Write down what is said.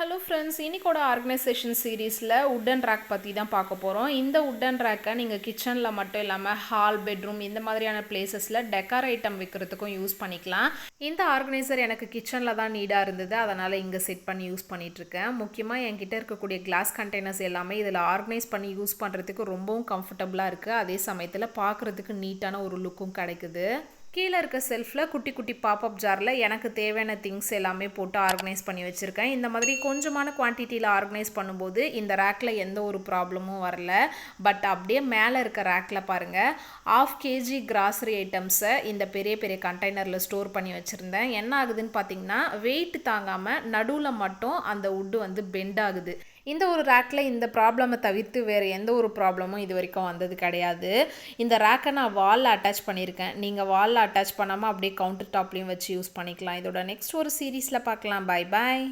Hello friends, இன்னைக்கோட organisation சீரீஸில் wooden rack பற்றி தான் பார்க்க போகிறோம். இந்த உட்டன் ரேக்கை நீங்கள் கிச்சனில் மட்டும் இல்லாமல் ஹால், பெட்ரூம் இந்த மாதிரியான பிளேசஸில் டெக்கார் ஐட்டம் வைக்கிறதுக்கும் யூஸ் பண்ணிக்கலாம். இந்த ஆர்கனைசர் எனக்கு கிச்சனில் தான் நீடாக இருந்தது, அதனால் இங்கே செட் பண்ணி யூஸ் பண்ணிகிட்ருக்கேன். முக்கியமாக என்கிட்ட இருக்கக்கூடிய கிளாஸ் கண்டெய்னர்ஸ் எல்லாமே இதில் ஆர்கனைஸ் பண்ணி யூஸ் பண்ணுறதுக்கு ரொம்பவும் கம்ஃபர்டபுளாக இருக்குது. அதே சமயத்தில் பார்க்குறதுக்கு நீட்டான ஒரு லுக்கும் கிடைக்குது. கீழே இருக்க செல்ஃபில் குட்டி குட்டி பாப்அப் ஜாரில் எனக்கு தேவையான திங்ஸ் எல்லாமே போட்டு ஆர்கனைஸ் பண்ணி வச்சுருக்கேன். இந்த மாதிரி கொஞ்சமான குவான்டிட்டியில் ஆர்கனைஸ் பண்ணும்போது இந்த ரேக்கில் எந்த ஒரு ப்ராப்ளமும் வரல. பட் அப்படியே மேலே இருக்க ரேக்கில் பாருங்கள், 1/2 kg கிராசரி ஐட்டம்ஸை இந்த பெரிய பெரிய கண்டெய்னரில் ஸ்டோர் பண்ணி வச்சுருந்தேன். என்ன ஆகுதுன்னு பார்த்தீங்கன்னா, வெயிட் தாங்காமல் நடுவில் மட்டும் அந்த உட்டு வந்து பெண்ட் ஆகுது. இந்த ஒரு ரேக்கில் இந்த ப்ராப்ளமை தவிர்த்து வேறு எந்த ஒரு ப்ராப்ளமும் இது வரைக்கும் வந்தது கிடையாது. இந்த ரேக்கை நான் வாலில் அட்டாச் பண்ணியிருக்கேன். நீங்கள் வாலில் அட்டாச் பண்ணாமல் அப்படியே கவுண்டர் டாப்லேயும் வச்சு யூஸ் பண்ணிக்கலாம். இதோட நெக்ஸ்ட் ஒரு சீரீஸில் பார்க்கலாம். Bye bye.